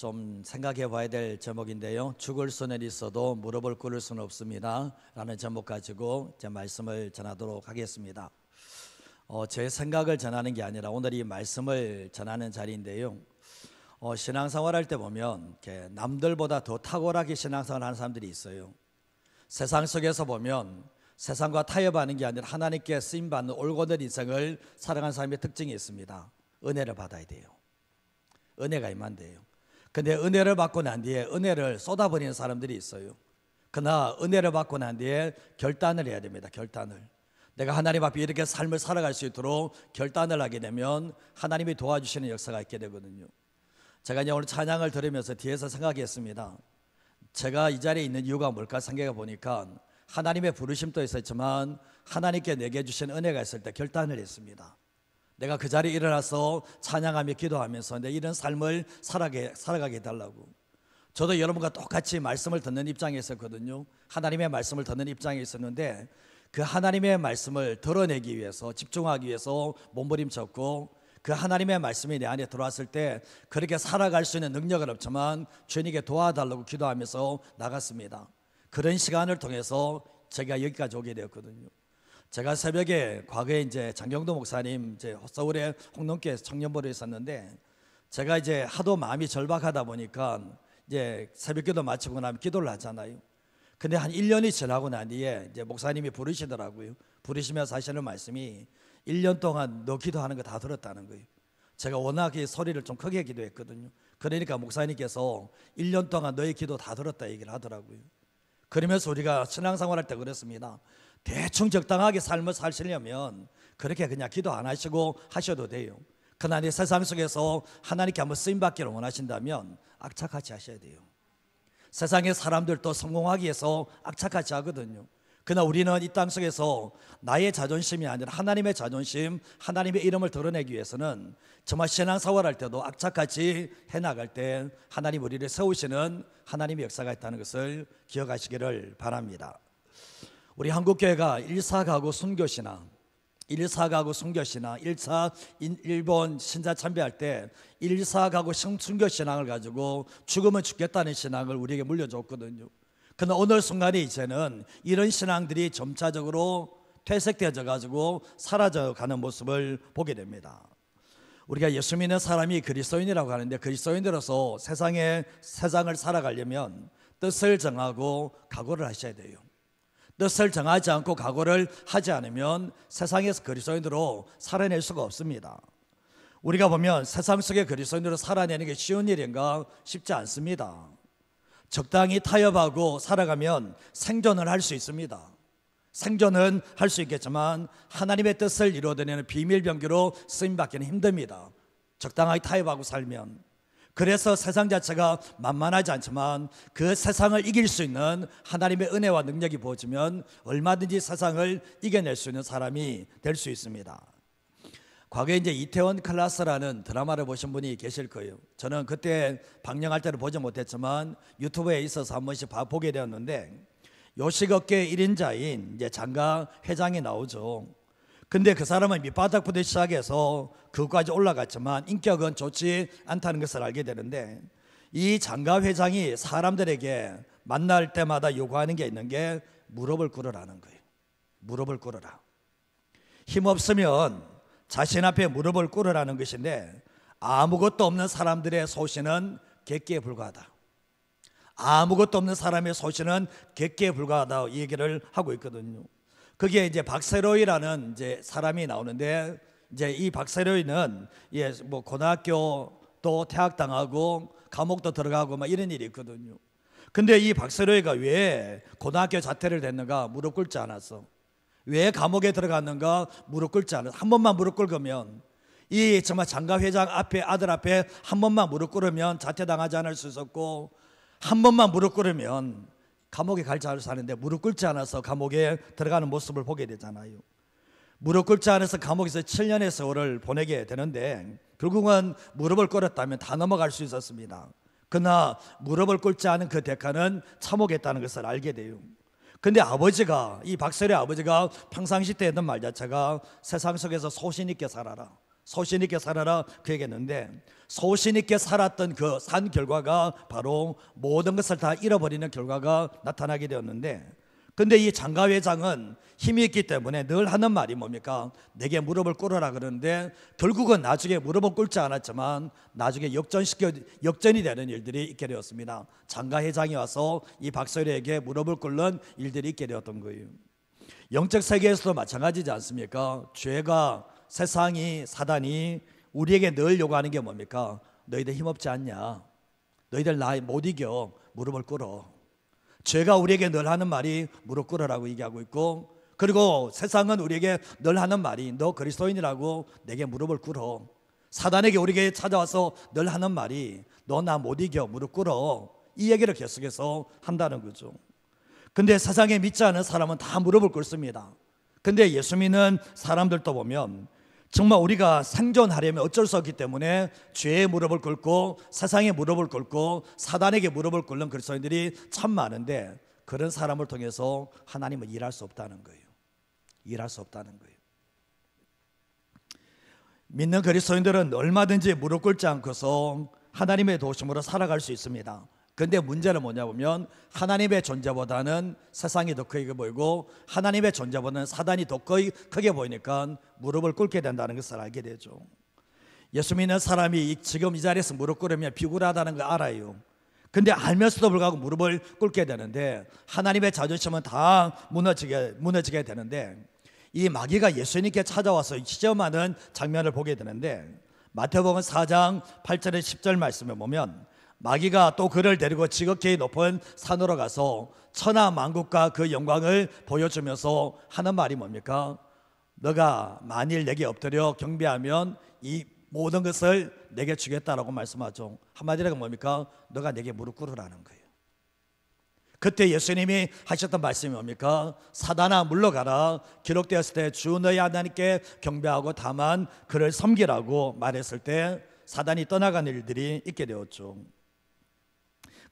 좀 생각해 봐야 될 제목인데요. 죽을 수는 있어도 무릎을 꿇을 수는 없습니다 라는 제목 가지고 제 말씀을 전하도록 하겠습니다. 제 생각을 전하는 게 아니라 오늘 이 말씀을 전하는 자리인데요. 신앙생활 할 때 보면 이렇게 남들보다 더 탁월하게 신앙생활 하는 사람들이 있어요. 세상 속에서 보면 세상과 타협하는 게 아니라 하나님께 쓰임받는 올곧은 인생을 살아가는 사람의 특징이 있습니다. 은혜를 받아야 돼요. 은혜가 임한대요. 근데 은혜를 받고 난 뒤에 은혜를 쏟아버리는 사람들이 있어요. 그러나 은혜를 받고 난 뒤에 결단을 해야 됩니다. 결단을. 내가 하나님 앞에 이렇게 삶을 살아갈 수 있도록 결단을 하게 되면 하나님이 도와주시는 역사가 있게 되거든요. 제가 이제 오늘 찬양을 들으면서 뒤에서 생각했습니다. 제가 이 자리에 있는 이유가 뭘까 생각해 보니까 하나님의 부르심도 있었지만 하나님께 내게 주신 은혜가 있을 때 결단을 했습니다. 내가 그 자리에 일어나서 찬양하며 기도하면서 내 이런 삶을 살아가게 해달라고. 저도 여러분과 똑같이 말씀을 듣는 입장에 있었거든요. 하나님의 말씀을 듣는 입장에 있었는데 그 하나님의 말씀을 드러내기 위해서, 집중하기 위해서 몸부림쳤고, 그 하나님의 말씀이 내 안에 들어왔을 때 그렇게 살아갈 수 있는 능력은 없지만 주님께 도와달라고 기도하면서 나갔습니다. 그런 시간을 통해서 제가 여기까지 오게 되었거든요. 제가 새벽에 과거에 이제 장경도 목사님 이제 서울의 홍동교회 청년부로 있었는데, 제가 이제 하도 마음이 절박하다 보니까 이제 새벽기도 마치고 나면 기도를 하잖아요. 근데 한 1년이 지나고 난 뒤에 이제 목사님이 부르시더라고요. 부르시면서 하시는 말씀이 1년 동안 너 기도하는 거 다 들었다는 거예요. 제가 워낙 이 소리를 좀 크게 기도했거든요. 그러니까 목사님께서 1년 동안 너의 기도 다 들었다 얘기를 하더라고요. 그러면서 우리가 신앙생활 할 때 그랬습니다. 대충 적당하게 삶을 사시려면 그렇게 그냥 기도 안 하시고 하셔도 돼요. 그러나 이 세상 속에서 하나님께 한번 쓰임받기를 원하신다면 악착같이 하셔야 돼요. 세상의 사람들도 성공하기 위해서 악착같이 하거든요. 그러나 우리는 이 땅 속에서 나의 자존심이 아니라 하나님의 자존심, 하나님의 이름을 드러내기 위해서는 정말 신앙생활 할 때도 악착같이 해나갈 때 하나님 우리를 세우시는 하나님의 역사가 있다는 것을 기억하시기를 바랍니다. 우리 한국교회가 1차 가구 순교신앙, 1차 일본 신자 참배할 때 1차 가구 순교신앙을 가지고 죽으면 죽겠다는 신앙을 우리에게 물려줬거든요. 그러나 오늘 순간에 이제는 이런 신앙들이 점차적으로 퇴색되어져 가지고 사라져가는 모습을 보게 됩니다. 우리가 예수 믿는 사람이 그리스도인이라고 하는데, 그리스도인으로서 세상을 살아가려면 뜻을 정하고 각오를 하셔야 돼요. 뜻을 정하지 않고 각오를 하지 않으면 세상에서 그리스도인으로 살아낼 수가 없습니다. 우리가 보면 세상 속에 그리스도인으로 살아내는 게 쉬운 일인가? 쉽지 않습니다. 적당히 타협하고 살아가면 생존을 할 수 있습니다. 생존은 할 수 있겠지만 하나님의 뜻을 이루어내는 비밀병기로 쓰임받기는 힘듭니다. 적당하게 타협하고 살면. 그래서 세상 자체가 만만하지 않지만 그 세상을 이길 수 있는 하나님의 은혜와 능력이 부어지면 얼마든지 세상을 이겨낼 수 있는 사람이 될 수 있습니다. 과거에 이제 이태원 클라스라는 드라마를 보신 분이 계실 거예요. 저는 그때 방영할 때는 보지 못했지만 유튜브에 있어서 한 번씩 보게 되었는데, 요식업계 1인자인 이제 장가 회장이 나오죠. 근데 그 사람은 밑바닥부터 시작해서 그것까지 올라갔지만 인격은 좋지 않다는 것을 알게 되는데, 이 장가 회장이 사람들에게 만날 때마다 요구하는 게 있는 게 무릎을 꿇으라는 거예요. 무릎을 꿇으라. 힘없으면 자신 앞에 무릎을 꿇으라는 것인데, 아무것도 없는 사람들의 소신은 객기에 불과하다. 아무것도 없는 사람의 소신은 객기에 불과하다 이 얘기를 하고 있거든요. 그게 이제 박세로이라는 이제 사람이 나오는데, 이제 이 박세로이는 뭐 고등학교 또 퇴학당하고 감옥도 들어가고 막 이런 일이 있거든요. 근데 이 박세로이가 왜 고등학교 자퇴를 했는가? 무릎 꿇지 않았어. 왜 감옥에 들어갔는가? 무릎 꿇지 않았어. 한 번만 무릎 꿇으면, 이 정말 장가 회장 앞에, 아들 앞에 한 번만 무릎 꿇으면 자퇴당하지 않을 수 있었고, 한 번만 무릎 꿇으면 감옥에 갈 줄 사는데 무릎 꿇지 않아서 감옥에 들어가는 모습을 보게 되잖아요. 무릎 꿇지 않아서 감옥에서 7년의 세월을 보내게 되는데, 결국은 무릎을 꿇었다면 다 넘어갈 수 있었습니다. 그러나 무릎을 꿇지 않은 그 대가는 참혹했다는 것을 알게 돼요. 근데 아버지가, 이 박세리 아버지가 평상시 때 했던 말 자체가 세상 속에서 소신 있게 살아라, 소신 있게 살아라 그 얘기했는데, 소신 있게 살았던 그 산 결과가 바로 모든 것을 다 잃어버리는 결과가 나타나게 되었는데, 근데 이 장가회장은 힘이 있기 때문에 늘 하는 말이 뭡니까? 내게 무릎을 꿇어라 그러는데, 결국은 나중에 무릎은 꿇지 않았지만 나중에 역전이 되는 일들이 있게 되었습니다. 장가회장이 와서 이 박서리에게 무릎을 꿇는 일들이 있게 되었던 거예요. 영적 세계에서도 마찬가지지 않습니까? 죄가, 세상이, 사단이 우리에게 늘 요구하는 게 뭡니까? 너희들 힘없지 않냐? 너희들 나 못 이겨. 무릎을 꿇어. 죄가 우리에게 늘 하는 말이 무릎 꿇으라고 얘기하고 있고, 그리고 세상은 우리에게 늘 하는 말이 너 그리스도인이라고 내게 무릎을 꿇어. 사단에게 우리에게 찾아와서 늘 하는 말이 너 나 못 이겨. 무릎 꿇어. 이 얘기를 계속해서 한다는 거죠. 근데 세상에 믿지 않은 사람은 다 무릎을 꿇습니다. 근데 예수 믿는 사람들도 보면 정말 우리가 생존하려면 어쩔 수 없기 때문에 죄의 무릎을 꿇고 세상의 무릎을 꿇고 사단에게 무릎을 꿇는 그리스도인들이 참 많은데, 그런 사람을 통해서 하나님은 일할 수 없다는 거예요. 일할 수 없다는 거예요. 믿는 그리스도인들은 얼마든지 무릎 꿇지 않고서 하나님의 도우심으로 살아갈 수 있습니다. 근데 문제는 뭐냐 보면 하나님의 존재보다는 세상이 더 크게 보이고 하나님의 존재보다는 사단이 더 크게 보이니까 무릎을 꿇게 된다는 것을 알게 되죠. 예수 믿는 사람이 지금 이 자리에서 무릎 꿇으면 비굴하다는 걸 알아요. 근데 알면서도 불구하고 무릎을 꿇게 되는데, 하나님의 자존심은 다 무너지게 되는데, 이 마귀가 예수님께 찾아와서 시험하는 장면을 보게 되는데, 마태복음 4장 8절에 10절 말씀에 보면 마귀가 또 그를 데리고 지극히 높은 산으로 가서 천하 만국과 그 영광을 보여주면서 하는 말이 뭡니까? 너가 만일 내게 엎드려 경배하면 이 모든 것을 내게 주겠다라고 말씀하죠. 한마디로 뭡니까? 너가 내게 무릎 꿇으라는 거예요. 그때 예수님이 하셨던 말씀이 뭡니까? 사단아 물러가라. 기록되었을 때 주 너희 하나님께 경배하고 다만 그를 섬기라고 말했을 때 사단이 떠나가는 일들이 있게 되었죠.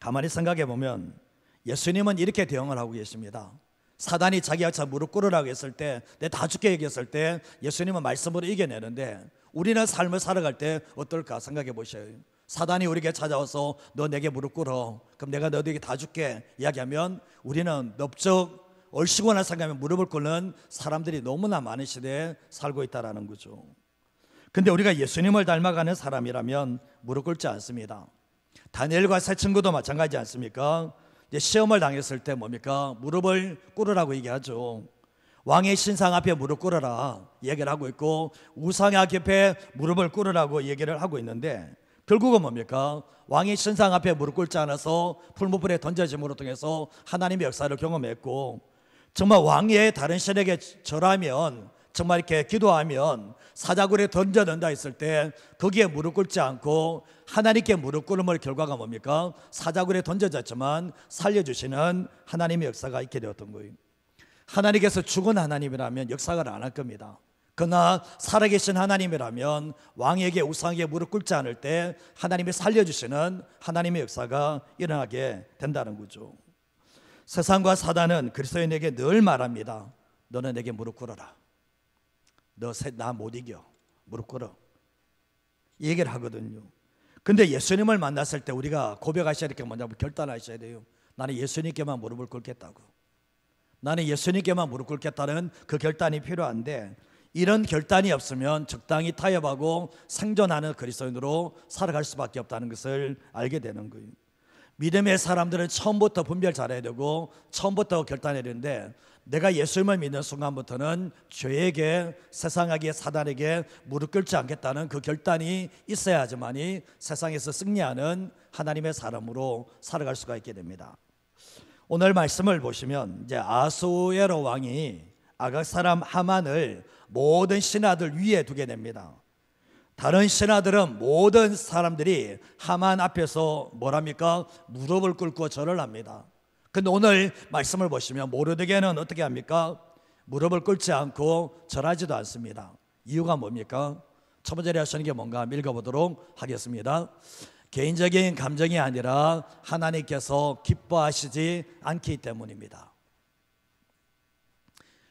가만히 생각해 보면 예수님은 이렇게 대응을 하고 계십니다. 사단이 자기가 무릎 꿇으라고 했을 때, 내 다 죽게 얘기했을 때 예수님은 말씀으로 이겨내는데, 우리는 삶을 살아갈 때 어떨까 생각해 보셔요. 사단이 우리에게 찾아와서 너 내게 무릎 꿇어. 그럼 내가 너에게 다 줄게 이야기하면 우리는 넓적 얼씨구나 생각하면 무릎을 꿇는 사람들이 너무나 많은 시대에 살고 있다는 거죠. 근데 우리가 예수님을 닮아가는 사람이라면 무릎 꿇지 않습니다. 다니엘과 세 친구도 마찬가지지 않습니까? 이제 시험을 당했을 때 뭡니까? 무릎을 꿇으라고 얘기하죠. 왕의 신상 앞에 무릎 꿇으라 얘기를 하고 있고, 우상의 앞에 무릎을 꿇으라고 얘기를 하고 있는데, 결국은 뭡니까? 왕의 신상 앞에 무릎 꿇지 않아서 풀무불에 던져짐으로 통해서 하나님의 역사를 경험했고, 정말 왕의 다른 신에게 절하면, 정말 이렇게 기도하면 사자굴에 던져낸다 했을 때 거기에 무릎 꿇지 않고 하나님께 무릎 꿇음의 결과가 뭡니까? 사자굴에 던져졌지만 살려주시는 하나님의 역사가 있게 되었던 거예요. 하나님께서 죽은 하나님이라면 역사를 안 할 겁니다. 그러나 살아계신 하나님이라면 왕에게 우상에게 무릎 꿇지 않을 때 하나님이 살려주시는 하나님의 역사가 일어나게 된다는 거죠. 세상과 사단은 그리스도인에게 늘 말합니다. 너는 내게 무릎 꿇어라. 너 나 못 이겨. 무릎 꿇어. 이 얘기를 하거든요. 근데 예수님을 만났을 때 우리가 고백하셔야 될 게 뭐냐면 결단하셔야 돼요. 나는 예수님께만 무릎을 꿇겠다고. 나는 예수님께만 무릎 꿇겠다는 그 결단이 필요한데, 이런 결단이 없으면 적당히 타협하고 생존하는 그리스도인으로 살아갈 수밖에 없다는 것을 알게 되는 거예요. 믿음의 사람들은 처음부터 분별 잘해야 되고 처음부터 결단해야 되는데, 내가 예수님을 믿는 순간부터는 죄에게, 세상에게, 사단에게 무릎 꿇지 않겠다는 그 결단이 있어야지만이 세상에서 승리하는 하나님의 사람으로 살아갈 수가 있게 됩니다. 오늘 말씀을 보시면 이제 아수에로 왕이 아각 사람 하만을 모든 신하들 위에 두게 됩니다. 다른 신하들은 모든 사람들이 하만 앞에서 뭐랍니까? 무릎을 꿇고 절을 합니다. 근데 오늘 말씀을 보시면 모르드게는 어떻게 합니까? 무릎을 꿇지 않고 절하지도 않습니다. 이유가 뭡니까? 첫 번째로 하시는 게 뭔가 읽어보도록 하겠습니다. 개인적인 감정이 아니라 하나님께서 기뻐하시지 않기 때문입니다.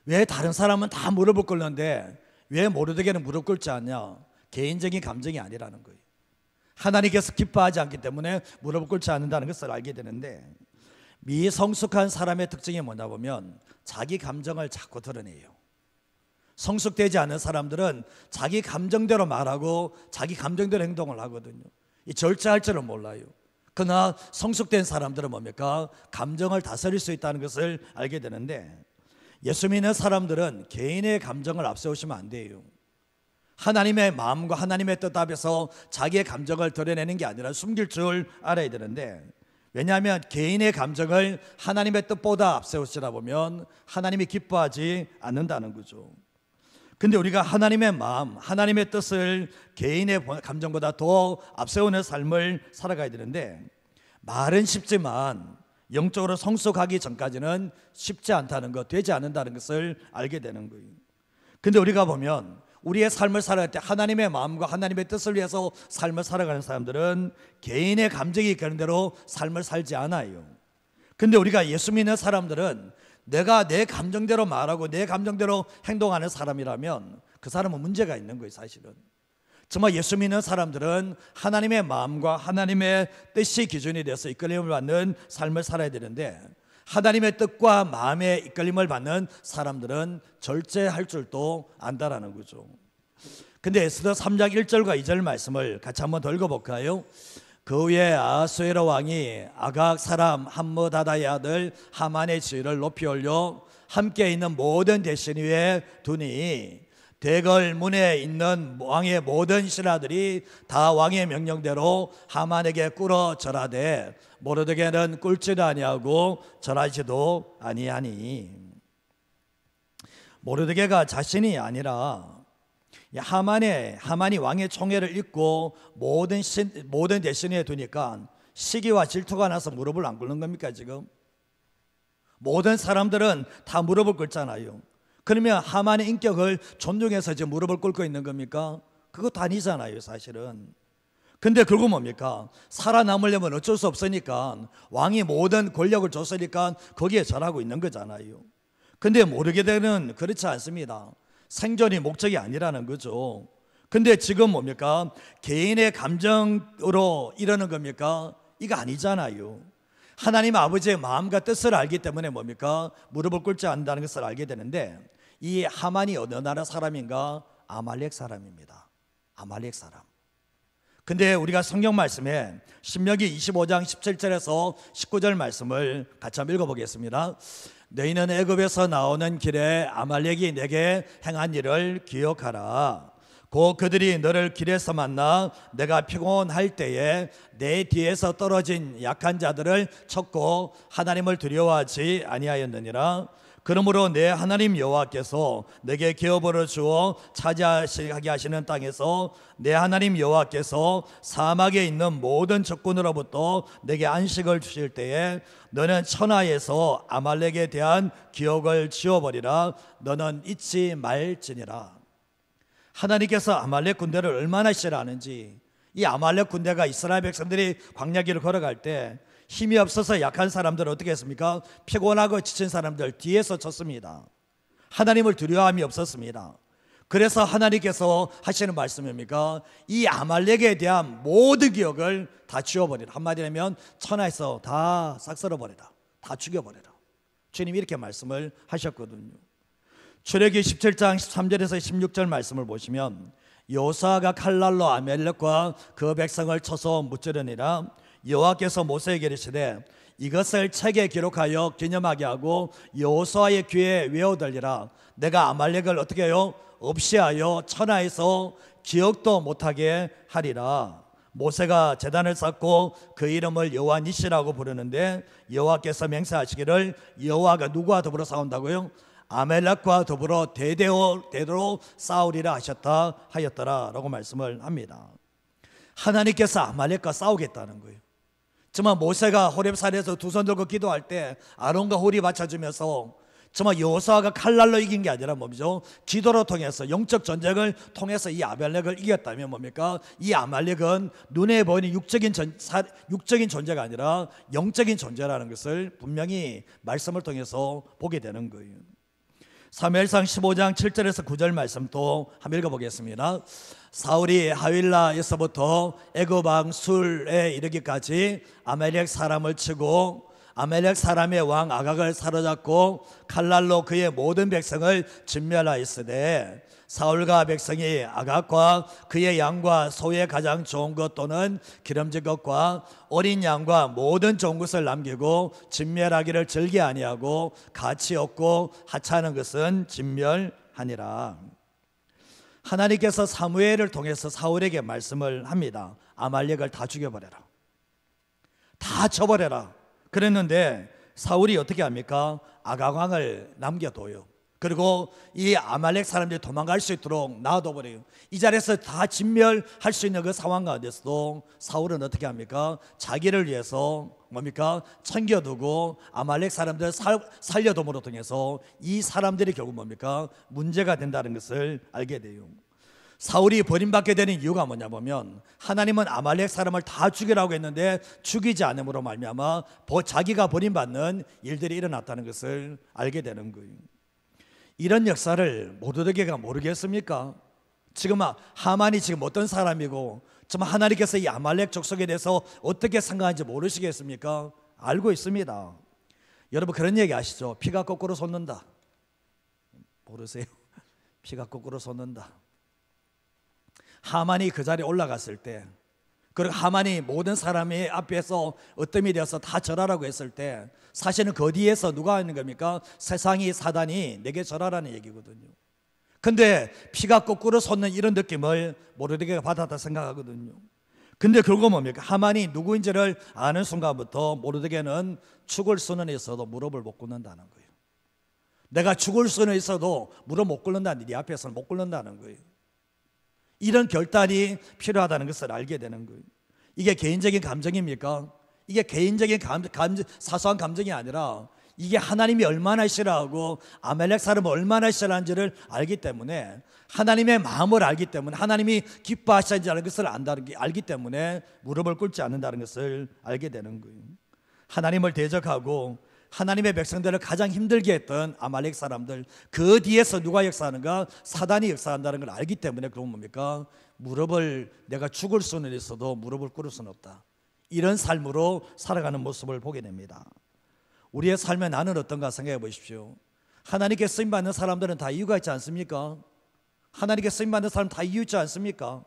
왜 다른 사람은 다 무릎을 꿇는데 왜 모르드게는 무릎 꿇지 않냐? 개인적인 감정이 아니라는 거예요. 하나님께서 기뻐하지 않기 때문에 무릎을 꿇지 않는다는 것을 알게 되는데, 미성숙한 사람의 특징이 뭐냐 보면 자기 감정을 자꾸 드러내요. 성숙되지 않은 사람들은 자기 감정대로 말하고 자기 감정대로 행동을 하거든요. 이 절제할 줄은 몰라요. 그러나 성숙된 사람들은 뭡니까? 감정을 다스릴 수 있다는 것을 알게 되는데, 예수 믿는 사람들은 개인의 감정을 앞세우시면 안 돼요. 하나님의 마음과 하나님의 뜻 앞에서 자기의 감정을 드러내는 게 아니라 숨길 줄 알아야 되는데, 왜냐하면 개인의 감정을 하나님의 뜻보다 앞세우시다 보면 하나님이 기뻐하지 않는다는 거죠. 근데 우리가 하나님의 마음, 하나님의 뜻을 개인의 감정보다 더 앞세우는 삶을 살아가야 되는데, 말은 쉽지만 영적으로 성숙하기 전까지는 쉽지 않다는 것, 되지 않는다는 것을 알게 되는 거예요. 근데 우리가 보면 우리의 삶을 살아갈 때 하나님의 마음과 하나님의 뜻을 위해서 삶을 살아가는 사람들은 개인의 감정이 그런 대로 삶을 살지 않아요. 근데 우리가 예수 믿는 사람들은 내가 내 감정대로 말하고 내 감정대로 행동하는 사람이라면 그 사람은 문제가 있는 거예요, 사실은. 정말 예수 믿는 사람들은 하나님의 마음과 하나님의 뜻이 기준이 돼서 이끌림을 받는 삶을 살아야 되는데, 하나님의 뜻과 마음의 이끌림을 받는 사람들은 절제할 줄도 안다라는 거죠. 근데 에스더 3장 1절과 2절 말씀을 같이 한번 더 읽어볼까요? 그 후에 아수에로 왕이 아각 사람 함므다다의 아들 하만의 지위를 높이 올려 함께 있는 모든 대신 위에 두니, 대궐 문에 있는 왕의 모든 신하들이 다 왕의 명령대로 하만에게 꿇어 절하되 모르드게는 꿇지도 아니하고 절하지도 아니하니. 모르드게가 자신이 아니라 하만이 왕의 총애를 잊고 모든 대신에 두니까 시기와 질투가 나서 무릎을 안 꿇는 겁니까? 지금 모든 사람들은 다 무릎을 꿇잖아요. 그러면 하만의 인격을 존중해서 지금 무릎을 꿇고 있는 겁니까? 그것도 아니잖아요, 사실은. 근데 결국 뭡니까? 살아남으려면 어쩔 수 없으니까 왕이 모든 권력을 줬으니까 거기에 절하고 있는 거잖아요. 근데 모르게되는 그렇지 않습니다. 생존이 목적이 아니라는 거죠. 근데 지금 뭡니까? 개인의 감정으로 이러는 겁니까? 이거 아니잖아요. 하나님 아버지의 마음과 뜻을 알기 때문에 뭡니까? 무릎을 꿇지 않는다는 것을 알게 되는데, 이 하만이 어느 나라 사람인가? 아말렉 사람입니다. 아말렉 사람. 근데 우리가 성경 말씀에 신명기 25장 17절에서 19절 말씀을 같이 한번 읽어보겠습니다. 너희는 애굽에서 나오는 길에 아말렉이 내게 행한 일을 기억하라. 곧 그들이 너를 길에서 만나 내가 피곤할 때에 내 뒤에서 떨어진 약한 자들을 쳤고 하나님을 두려워하지 아니하였느니라. 그러므로 내 하나님 여호와께서 내게 기업으로 주어 차지하게 하시는 땅에서 내 하나님 여호와께서 사막에 있는 모든 적군으로부터 내게 안식을 주실 때에 너는 천하에서 아말렉에 대한 기억을 지워버리라. 너는 잊지 말지니라. 하나님께서 아말렉 군대를 얼마나 싫어하는지, 이 아말렉 군대가 이스라엘 백성들이 광야길을 걸어갈 때 힘이 없어서 약한 사람들은 어떻게 했습니까? 피곤하고 지친 사람들 뒤에서 쳤습니다. 하나님을 두려움이 없었습니다. 그래서 하나님께서 하시는 말씀입니까? 이 아말렉에 대한 모든 기억을 다 지워버리라. 한마디로 하면 천하에서 다 싹 쓸어버리라. 다 죽여버리라. 주님이 이렇게 말씀을 하셨거든요. 출애굽기 17장 13절에서 16절 말씀을 보시면, 여호수아가 칼날로 아말렉과 그 백성을 쳐서 무찌르니라. 여호와께서 모세에게 이르시되 이것을 책에 기록하여 기념하게 하고 여호수아의 귀에 외워들리라. 내가 아말렉을 어떻게 해요? 없이 하여 천하에서 기억도 못하게 하리라. 모세가 제단을 쌓고 그 이름을 여호와 니시라고 부르는데, 여호와께서 맹세하시기를, 여호와가 누구와 더불어 싸운다고요? 아말렉과 더불어 대대로 싸우리라 하였더라 라고 말씀을 합니다. 하나님께서 아말렉과 싸우겠다는 거예요. 정말 모세가 호렙산에서 두 손 들고 기도할 때 아론과 홀이 받쳐주면서 정말 여호수아가 칼날로 이긴 게 아니라 뭡니까? 기도로 통해서, 영적 전쟁을 통해서 이 아말렉을 이겼다면 뭡니까? 이 아말렉은 눈에 보이는 육적인 존재가 아니라 영적인 존재라는 것을 분명히 말씀을 통해서 보게 되는 거예요. 사무엘상 15장 7절에서 9절 말씀 또 한번 읽어보겠습니다. 사울이 하윌라에서부터 애굽 왕 술에 이르기까지 아말렉 사람을 치고 아말렉 사람의 왕 아각을 사로잡고 칼날로 그의 모든 백성을 진멸하였으되 사울과 백성이 아각과 그의 양과 소의 가장 좋은 것 또는 기름진 것과 어린 양과 모든 좋은 것을 남기고 진멸하기를 즐겨 아니하고 가치 없고 하찮은 것은 진멸하니라. 하나님께서 사무엘을 통해서 사울에게 말씀을 합니다. 아말렉을 다 죽여버려라, 다 쳐버려라 그랬는데 사울이 어떻게 합니까? 아각 왕을 남겨둬요. 그리고 이 아말렉 사람들이 도망갈 수 있도록 놔둬버려요. 이 자리에서 다 진멸할 수 있는 그 상황 가운데서도 사울은 어떻게 합니까? 자기를 위해서 뭡니까? 챙겨두고 아말렉 사람들을 살려둠으로 통해서 이 사람들이 결국 뭡니까? 문제가 된다는 것을 알게 돼요. 사울이 버림받게 되는 이유가 뭐냐 보면 하나님은 아말렉 사람을 다 죽이라고 했는데 죽이지 않음으로 말미암아 자기가 버림받는 일들이 일어났다는 것을 알게 되는 거예요. 이런 역사를 모르드게가 모르겠습니까? 지금 하만이 지금 어떤 사람이고 정말 하나님께서 이 아말렉 족속에 대해서 어떻게 생각하는지 모르시겠습니까? 알고 있습니다. 여러분 그런 얘기 아시죠? 피가 거꾸로 솟는다. 모르세요? 피가 거꾸로 솟는다. 하만이 그 자리에 올라갔을 때, 그리고 하만이 모든 사람의 앞에서 어뜸이 되어서 다 절하라고 했을 때 사실은 그 뒤에서 누가 있는 겁니까? 세상이 사단이 내게 절하라는 얘기거든요. 근데 피가 거꾸로 솟는 이런 느낌을 모르드게가 받았다 생각하거든요. 근데 결국 뭡니까? 하만이 누구인지를 아는 순간부터 모르드게는 죽을 수는 있어도 무릎을 못 꿇는다는 거예요. 내가 죽을 수는 있어도 무릎 못 꿇는다는, 네 앞에서는 못 꿇는다는 거예요. 이런 결단이 필요하다는 것을 알게 되는 거예요. 이게 개인적인 감정입니까? 이게 개인적인 사소한 감정이 아니라 이게 하나님이 얼마나 싫어하고 아말렉 사람을 얼마나 싫어하는지를 알기 때문에, 하나님의 마음을 알기 때문에, 하나님이 기뻐하시는 것을 알기 때문에 무릎을 꿇지 않는다는 것을 알게 되는 거예요. 하나님을 대적하고 하나님의 백성들을 가장 힘들게 했던 아말렉 사람들, 그 뒤에서 누가 역사하는가? 사단이 역사한다는 걸 알기 때문에 그건 뭡니까? 무릎을, 내가 죽을 수는 있어도 무릎을 꿇을 수는 없다, 이런 삶으로 살아가는 모습을 보게 됩니다. 우리의 삶의 나는 어떤가 생각해 보십시오. 하나님께 쓰임받는 사람들은 다 이유가 있지 않습니까? 하나님께 쓰임받는 사람 다 이유 있지 않습니까?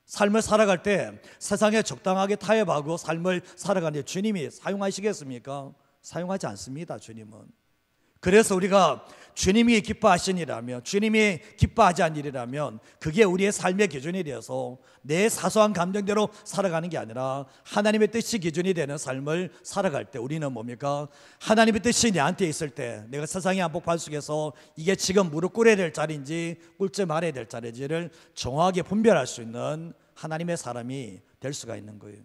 삶을 살아갈 때 세상에 적당하게 타협하고 삶을 살아가는데 주님이 사용하시겠습니까? 사용하지 않습니다. 주님은. 그래서 우리가 주님이 기뻐하신 일이라면, 주님이 기뻐하지 않은 일이라면 그게 우리의 삶의 기준이 되어서 내 사소한 감정대로 살아가는 게 아니라 하나님의 뜻이 기준이 되는 삶을 살아갈 때 우리는 뭡니까? 하나님의 뜻이 내한테 있을 때 내가 세상의 한복판 속에서 이게 지금 무릎 꿇어야 될 자리인지 꿇지 말아야 될 자리인지를 정확하게 분별할 수 있는 하나님의 사람이 될 수가 있는 거예요.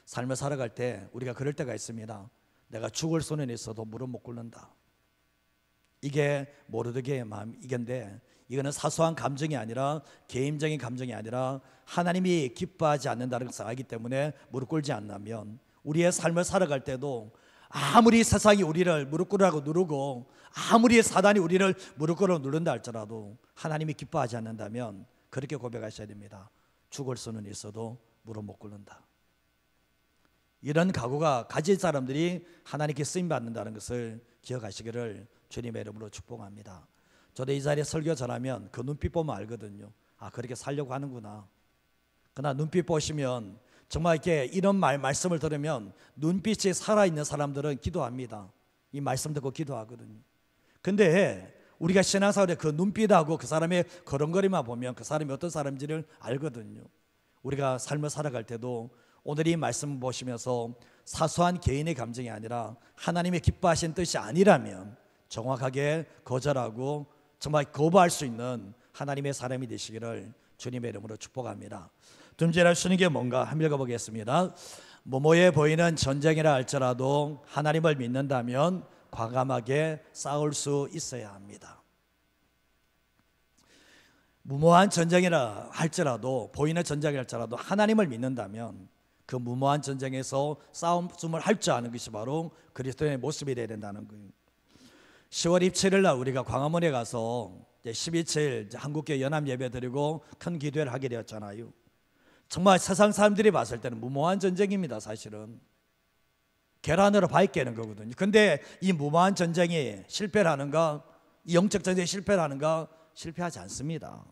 삶을 살아갈 때 우리가 그럴 때가 있습니다. 내가 죽을 수는 있어도 무릎 못 꿇는다. 이게 모르드게의 마음이건데, 이거는 사소한 감정이 아니라, 개인적인 감정이 아니라 하나님이 기뻐하지 않는다는 것을 알기 때문에 무릎 꿇지 않는다면 우리의 삶을 살아갈 때도 아무리 세상이 우리를 무릎 꿇으라고 누르고 아무리 사단이 우리를 무릎 꿇으라고 누른다 할지라도 하나님이 기뻐하지 않는다면 그렇게 고백하셔야 됩니다. 죽을 수는 있어도 무릎 못 꿇는다. 이런 각오가 가진 사람들이 하나님께 쓰임받는다는 것을 기억하시기를 주님의 이름으로 축복합니다. 저도 이 자리에 설교 전하면 그 눈빛 보면 알거든요. 아, 그렇게 살려고 하는구나. 그러나 눈빛 보시면 정말 이렇게 이런 말씀을 들으면 눈빛이 살아있는 사람들은 기도합니다. 이 말씀 듣고 기도하거든요. 근데 우리가 신앙생활에 그 눈빛하고 그 사람의 걸음걸이만 보면 그 사람이 어떤 사람인지를 알거든요. 우리가 삶을 살아갈 때도 오늘 이 말씀 보시면서 사소한 개인의 감정이 아니라 하나님의 기뻐하신 뜻이 아니라면 정확하게 거절하고 정말 거부할 수 있는 하나님의 사람이 되시기를 주님의 이름으로 축복합니다. 둠제라 쓰는 게 뭔가 한번 읽어보겠습니다. 모모에 보이는 전쟁이라 할지라도 하나님을 믿는다면 과감하게 싸울 수 있어야 합니다. 무모한 전쟁이라 할지라도, 보이는 전쟁이라 할지라도 하나님을 믿는다면 그 무모한 전쟁에서 싸움을 할 줄 아는 것이 바로 그리스도의 모습이 되어야 된다는 거예요. 10월 27일 날 우리가 광화문에 가서 12.7 한국교회 연합 예배 드리고 큰 기도회를 하게 되었잖아요. 정말 세상 사람들이 봤을 때는 무모한 전쟁입니다. 사실은 계란으로 밥 깨는 거거든요. 근데 이 무모한 전쟁이 실패를 하는가? 이 영적 전쟁이 실패를 하는가? 실패하지 않습니다.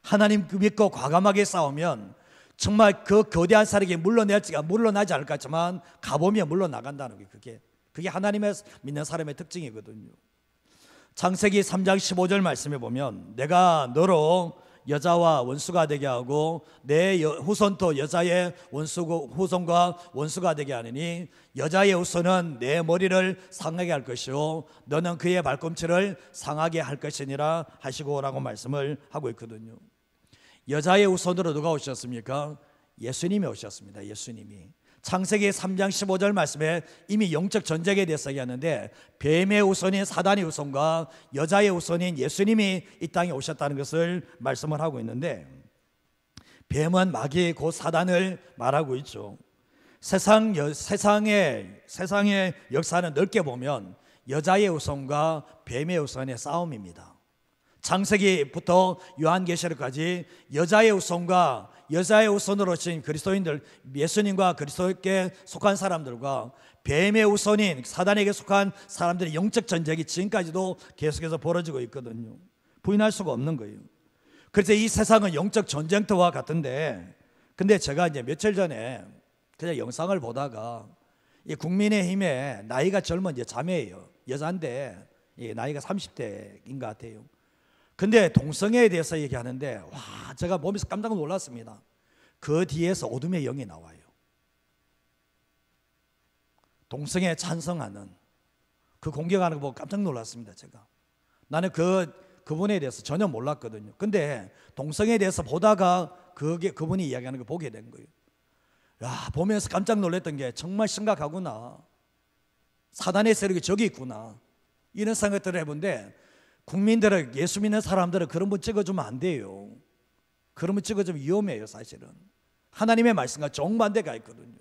하나님 믿고 과감하게 싸우면 정말 그 거대한 세력이 물러나지 않을 것 같지만 가보면 물러나간다는 게 그게 하나님의 믿는 사람의 특징이거든요. 창세기 3장 15절 말씀에 보면 내가 너로 여자와 원수가 되게 하고 내 후손도 여자의 후손과 원수가 되게 하느니 여자의 후손은 내 머리를 상하게 할 것이요 너는 그의 발꿈치를 상하게 할 것이니라 하시고 라고 말씀을 하고 있거든요. 여자의 후손으로 누가 오셨습니까? 예수님이 오셨습니다. 예수님이. 창세기 3장 15절 말씀에 이미 영적 전쟁에 대해서 얘기하는데 뱀의 후손인 사단의 후손과 여자의 후손인 예수님이 이 땅에 오셨다는 것을 말씀을 하고 있는데, 뱀은 마귀 곧 사단을 말하고 있죠. 세상의 역사는 넓게 보면 여자의 후손과 뱀의 후손의 싸움입니다. 창세기부터 요한계시록까지 여자의 후손과 여자의 후손으로 오신 그리스도인들, 예수님과 그리스도께 속한 사람들과 뱀의 후손인 사단에게 속한 사람들의 영적 전쟁이 지금까지도 계속해서 벌어지고 있거든요. 부인할 수가 없는 거예요. 그래서 이 세상은 영적 전쟁터와 같은데, 근데 제가 이제 며칠 전에 그냥 영상을 보다가 이 국민의힘에 나이가 젊은 이제 자매예요. 여자인데 나이가 30대인 것 같아요. 근데 동성애에 대해서 얘기하는데 와, 제가 보면서 깜짝 놀랐습니다. 그 뒤에서 어둠의 영이 나와요. 동성애에 찬성하는 그 공격하는 거 보고 깜짝 놀랐습니다. 제가 나는 그분에 대해서 전혀 몰랐거든요. 근데 동성애에 대해서 보다가 그분이 이야기하는 거 보게 된 거예요. 야, 보면서 깜짝 놀랐던 게 정말 심각하구나. 사단의 세력이 저기 있구나. 이런 생각들을 해본데, 국민들은, 예수 믿는 사람들은 그런 분 찍어주면 안 돼요. 그런 분 찍어주면 위험해요. 사실은 하나님의 말씀과 정반대가 있거든요.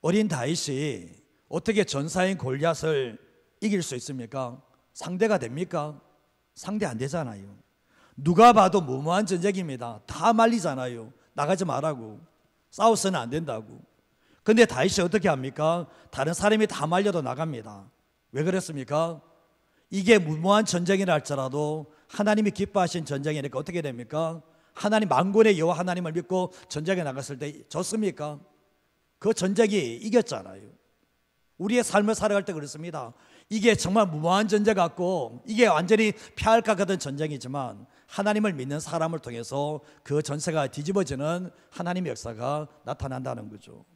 어린 다윗이 어떻게 전사인 골리앗을 이길 수 있습니까? 상대가 됩니까? 상대 안 되잖아요. 누가 봐도 무모한 전쟁입니다. 다 말리잖아요. 나가지 말라고, 싸워서는 안 된다고. 근데 다윗이 어떻게 합니까? 다른 사람이 다 말려도 나갑니다. 왜 그랬습니까? 이게 무모한 전쟁이라 할지라도 하나님이 기뻐하신 전쟁이니까 어떻게 됩니까? 하나님, 만군의 여호와 하나님을 믿고 전쟁에 나갔을 때 졌습니까? 그 전쟁이 이겼잖아요. 우리의 삶을 살아갈 때 그렇습니다. 이게 정말 무모한 전쟁 같고 이게 완전히 패할 것 같은 전쟁이지만 하나님을 믿는 사람을 통해서 그 전세가 뒤집어지는 하나님의 역사가 나타난다는 거죠.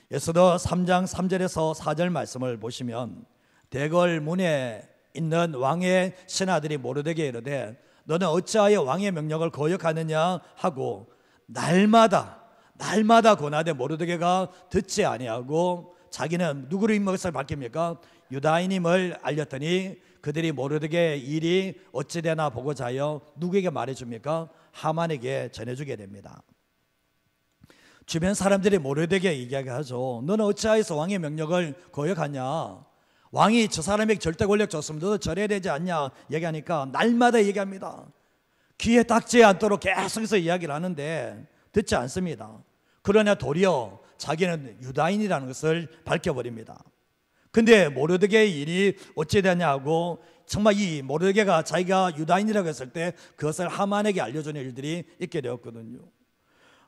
에스더 3장 3절에서 4절 말씀을 보시면 대궐 문에 있는 왕의 신하들이 모르드게에 이르되 너는 어찌하여 왕의 명령을 거역하느냐 하고 날마다 고나되 모르드게가 듣지 아니하고 자기는 누구를 인목을 밝힙니까? 유다인임을 알렸더니 그들이 모르드게의 일이 어찌 되나 보고자 하여 누구에게 말해줍니까? 하만에게 전해주게 됩니다. 주변 사람들이 모르드게에게 이야기하죠. 너는 어찌하여서 왕의 명령을 거역하냐? 왕이 저 사람에게 절대 권력 줬으면 너도 절해야 되지 않냐 얘기하니까 날마다 얘기합니다. 귀에 닥지 않도록 계속해서 이야기를 하는데 듣지 않습니다. 그러나 도리어 자기는 유다인이라는 것을 밝혀버립니다. 근데 모르드게의 일이 어찌 되냐고, 정말 이 모르드게가 자기가 유다인이라고 했을 때 그것을 하만에게 알려주는 일들이 있게 되었거든요.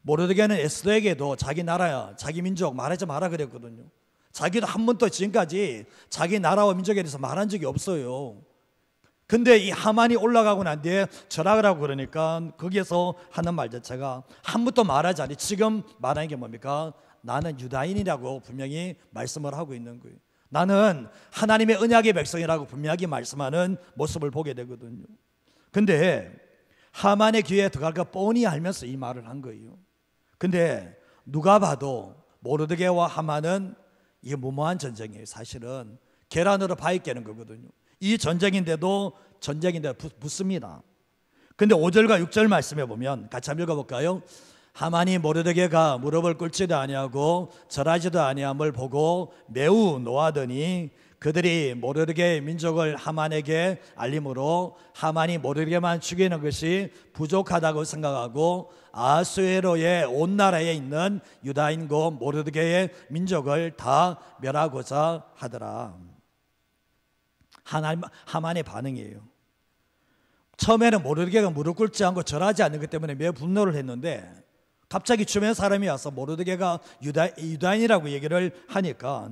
모르드게는 에스더에게도 자기 나라, 자기 민족 말하지 마라 그랬거든요. 자기도 한 번도 지금까지 자기 나라와 민족에 대해서 말한 적이 없어요. 근데 이 하만이 올라가고 난 뒤에 절하라고 하고 그러니까 거기에서 하는 말 자체가 한 번도 말하지 않니. 지금 말하는 게 뭡니까? 나는 유다인이라고 분명히 말씀을 하고 있는 거예요. 나는 하나님의 언약의 백성이라고 분명하게 말씀하는 모습을 보게 되거든요. 근데 하만의 귀에 들어갈 거 뻔히 알면서 이 말을 한 거예요. 근데 누가 봐도 모르드게와 하만은 이게 무모한 전쟁이에요. 사실은 계란으로 바위 깨는 거거든요. 이 전쟁인데도 붙습니다. 근데 5절과 6절 말씀해 보면 같이 한번 읽어볼까요? 하만이 모르드게가 무릎을 꿇지도 아니하고 절하지도 아니함을 보고 매우 노하더니 그들이 모르드게의 민족을 하만에게 알림으로 하만이 모르드게만 죽이는 것이 부족하다고 생각하고 아수에로의 온 나라에 있는 유다인고 모르드게의 민족을 다 멸하고자 하더라. 하만의 반응이에요. 처음에는 모르드게가 무릎 꿇지 않고 절하지 않는 것 때문에 매우 분노를 했는데 갑자기 주변 사람이 와서 모르드게가 유다인이라고 얘기를 하니까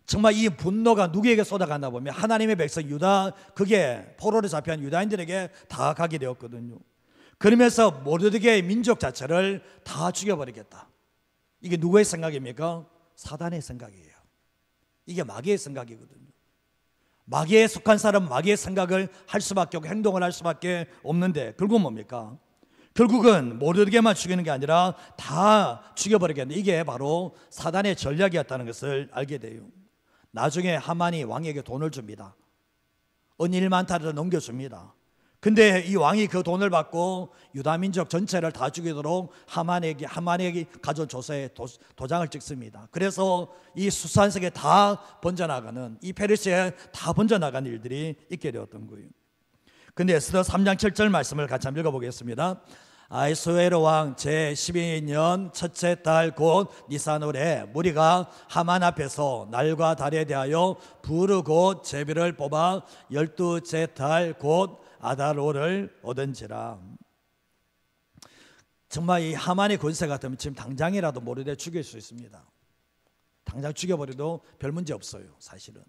정말 이 분노가 누구에게 쏟아갔나 보면 하나님의 백성 유다, 그게 포로로 잡혀간 유다인들에게 다 가게 되었거든요. 그러면서 모르드게의 민족 자체를 다 죽여버리겠다. 이게 누구의 생각입니까? 사단의 생각이에요. 이게 마귀의 생각이거든요. 마귀에 속한 사람은 마귀의 생각을 할 수밖에 없고 행동을 할 수밖에 없는데 결국은 뭡니까? 결국은 모르드게만 죽이는 게 아니라 다 죽여버리겠네. 이게 바로 사단의 전략이었다는 것을 알게 돼요. 나중에 하만이 왕에게 돈을 줍니다. 은일만 타를 넘겨줍니다. 근데 이 왕이 그 돈을 받고 유다민족 전체를 다 죽이도록 하만에게 가져온 조서에 도장을 찍습니다. 그래서 이 수산성에 다 번져나가는, 이 페르시아에 다 번져나가는 일들이 있게 되었던 거예요. 근데 에스더 3장 7절 말씀을 같이 한번 읽어보겠습니다. 아이수에로 왕 제12년 첫째 달 곧 니산월에 무리가 하만 앞에서 날과 달에 대하여 부르 곧 제비를 뽑아 12째 달 곧 아달호를 얻은지라. 정말 이 하만의 권세 같으면 지금 당장이라도 모르되 죽일 수 있습니다. 당장 죽여버려도 별 문제 없어요, 사실은.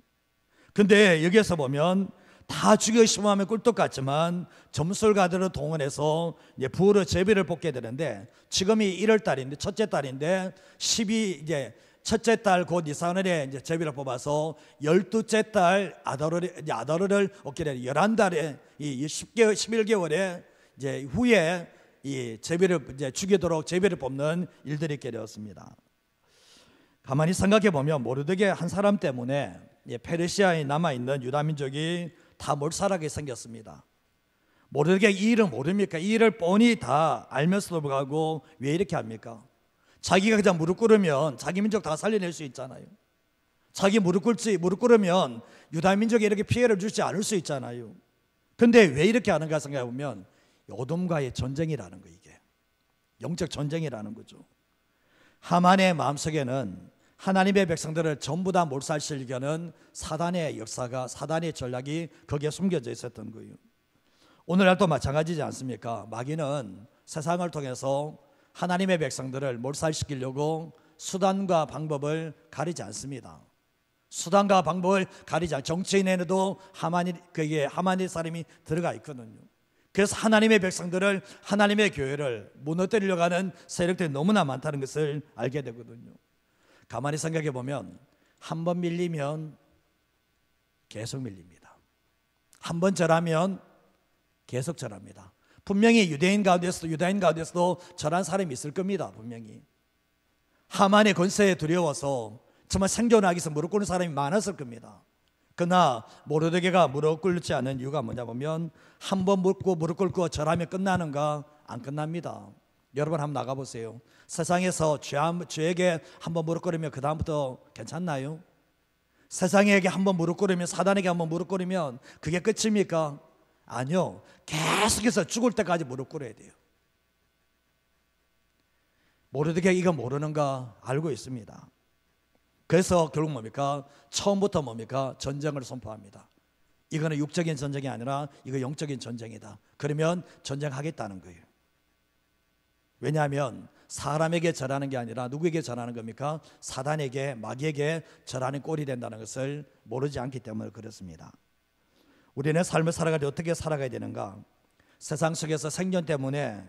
근데 여기에서 보면 다 죽여 싶으면 꿀떡 같지만 점술가들을 동원해서 이제 부르 제비를 뽑게 되는데 지금이 1월 달인데 첫째 달인데 이제 첫째 달 곧 니산월에 이제 제비를 뽑아서 12째 달 아달호를 얻게 되는 11달에 이 11개월에 이제 후에 이 제비를 이제 죽이도록 제비를 뽑는 일들이 있게 되었습니다. 가만히 생각해 보면 모르드게 한 사람 때문에 페르시아에 남아 있는 유다 민족이 다 몰살하게 생겼습니다. 모르드게 이 일을 모릅니까? 이 일을 뻔히 다 알면서도 불구하고 왜 이렇게 합니까? 자기가 그냥 무릎 꿇으면 자기 민족 다 살려낼 수 있잖아요. 자기 무릎 꿇으면 유다 민족에 이렇게 피해를 주지 않을 수 있잖아요. 근데 왜 이렇게 하는가 생각해 보면 어둠과의 전쟁이라는 거, 이게 영적 전쟁이라는 거죠. 하만의 마음속에는 하나님의 백성들을 전부 다 몰살시키려는 사단의 역사가, 사단의 전략이 거기에 숨겨져 있었던 거예요. 오늘날도 마찬가지지 않습니까? 마귀는 세상을 통해서 하나님의 백성들을 몰살시키려고 수단과 방법을 가리지 않습니다. 수단과 방법을 가리지 않고 정치인에도 거기에 하만의 사람이 들어가 있거든요. 그래서 하나님의 백성들을, 하나님의 교회를 무너뜨리려고 하는 세력들이 너무나 많다는 것을 알게 되거든요. 가만히 생각해 보면 한 번 밀리면 계속 밀립니다. 한 번 절하면 계속 절합니다. 분명히 유다인 가운데서도 절한 사람이 있을 겁니다. 분명히 하만의 권세에 두려워서 정말 생존하기 위해서 무릎 꿇는 사람이 많았을 겁니다. 그러나 모르드게가 무릎 꿇지 않은 이유가 뭐냐 보면 한 번 무릎 꿇고 절하면 끝나는가? 안 끝납니다. 여러분 한번 나가보세요. 세상에서 죄에게 한번 무릎 꿇으면 그 다음부터 괜찮나요? 세상에게 한번 무릎 꿇으면, 사단에게 한번 무릎 꿇으면 그게 끝입니까? 아니요. 계속해서 죽을 때까지 무릎 꿇어야 돼요. 모르드게 이거 모르는가? 알고 있습니다. 그래서 결국 뭡니까? 처음부터 뭡니까? 전쟁을 선포합니다. 이거는 육적인 전쟁이 아니라 이거 영적인 전쟁이다. 그러면 전쟁하겠다는 거예요. 왜냐하면 사람에게 절하는 게 아니라 누구에게 절하는 겁니까? 사단에게, 마귀에게 절하는 꼴이 된다는 것을 모르지 않기 때문에 그렇습니다. 우리는 삶을 살아갈 때 어떻게 살아가야 되는가? 세상 속에서 생존 때문에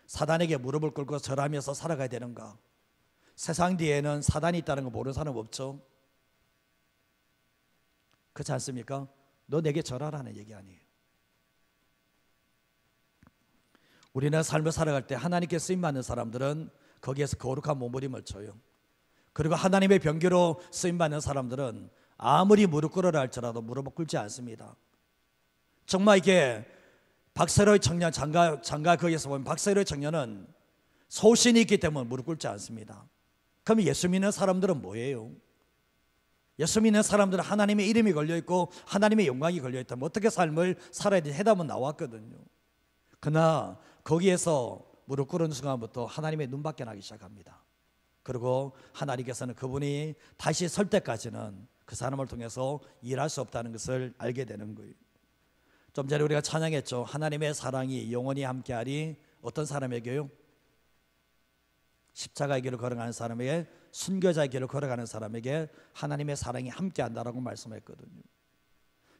사단에게 무릎을 꿇고 절하면서 살아가야 되는가? 세상 뒤에는 사단이 있다는 거 모르는 사람 없죠? 그렇지 않습니까? 너 내게 절하라는 얘기 아니에요. 우리는 삶을 살아갈 때 하나님께 쓰임받는 사람들은 거기에서 거룩한 몸부림을 쳐요. 그리고 하나님의 병기로 쓰임받는 사람들은 아무리 무릎 꿇으라 할지라도 무릎을 꿇지 않습니다. 정말 이게 박세로의 청년, 장가 거기에서 보면 박세로의 청년은 소신이 있기 때문에 무릎 꿇지 않습니다. 그럼 예수 믿는 사람들은 뭐예요? 예수 믿는 사람들은 하나님의 이름이 걸려있고 하나님의 영광이 걸려있다면 어떻게 삶을 살아야 되는지 해답은 나왔거든요. 그러나 거기에서 무릎 꿇은 순간부터 하나님의 눈밖에 나기 시작합니다. 그리고 하나님께서는 그분이 다시 설 때까지는 그 사람을 통해서 일할 수 없다는 것을 알게 되는 거예요. 좀 전에 우리가 찬양했죠. 하나님의 사랑이 영원히 함께하리. 어떤 사람에게요? 십자가의 길을 걸어가는 사람에게, 순교자의 길을 걸어가는 사람에게 하나님의 사랑이 함께한다라고 말씀했거든요.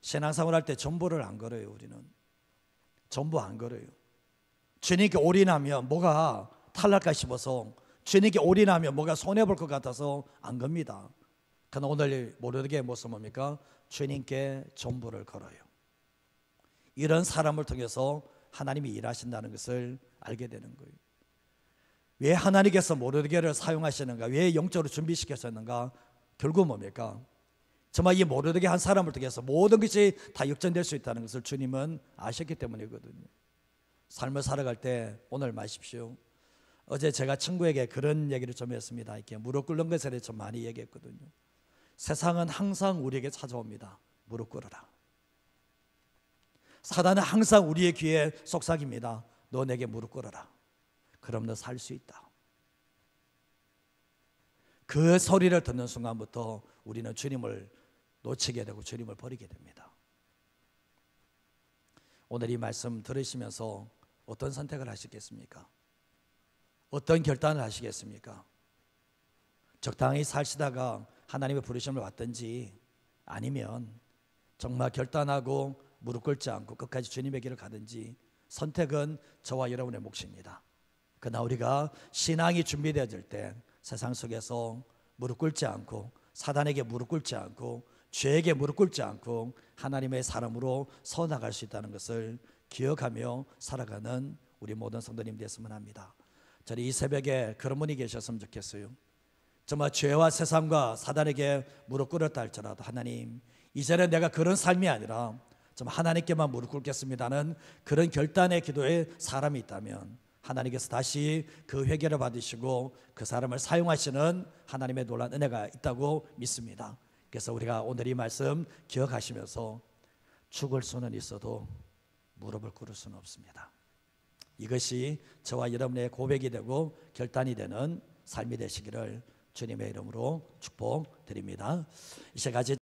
신앙생활 할 때 전부를 안 걸어요. 우리는 전부 안 걸어요. 주님께 올인하면 뭐가 탈날까 싶어서, 주님께 올인하면 뭐가 손해볼 것 같아서 안 겁니다. 그러나 오늘 모르게 모습은 뭡니까? 주님께 전부를 걸어요. 이런 사람을 통해서 하나님이 일하신다는 것을 알게 되는 거예요. 왜 하나님께서 모르드게를 사용하시는가? 왜 영적으로 준비시켰었는가? 결국 뭡니까? 정말 이 모르드게 한 사람을 통해서 모든 것이 다 역전될 수 있다는 것을 주님은 아셨기 때문이거든요. 삶을 살아갈 때 오늘 마십시오. 어제 제가 친구에게 그런 얘기를 좀 했습니다. 이렇게 무릎 꿇는 것에 대해 좀 많이 얘기했거든요. 세상은 항상 우리에게 찾아옵니다. 무릎 꿇어라. 사단은 항상 우리의 귀에 속삭입니다. 너 내게 무릎 꿇어라. 그럼 너 살 수 있다. 그 소리를 듣는 순간부터 우리는 주님을 놓치게 되고 주님을 버리게 됩니다. 오늘 이 말씀 들으시면서 어떤 선택을 하시겠습니까? 어떤 결단을 하시겠습니까? 적당히 살시다가 하나님의 부르심을 받든지, 아니면 정말 결단하고 무릎 꿇지 않고 끝까지 주님의 길을 가든지, 선택은 저와 여러분의 몫입니다. 그러나 우리가 신앙이 준비되어질 때 세상 속에서 무릎 꿇지 않고, 사단에게 무릎 꿇지 않고, 죄에게 무릎 꿇지 않고 하나님의 사람으로 서 나갈 수 있다는 것을 기억하며 살아가는 우리 모든 성도님 됐으면 합니다. 저는 이 새벽에 그런 분이 계셨으면 좋겠어요. 정말 죄와 세상과 사단에게 무릎 꿇었다 할지라도, 하나님, 이제는 내가 그런 삶이 아니라 좀 하나님께만 무릎 꿇겠습니다는 그런 결단의 기도에 사람이 있다면 하나님께서 다시 그 회개를 받으시고 그 사람을 사용하시는 하나님의 놀라운 은혜가 있다고 믿습니다. 그래서 우리가 오늘 이 말씀 기억하시면서 죽을 수는 있어도 무릎을 꿇을 수는 없습니다. 이것이 저와 여러분의 고백이 되고 결단이 되는 삶이 되시기를 주님의 이름으로 축복드립니다. 이 시간까지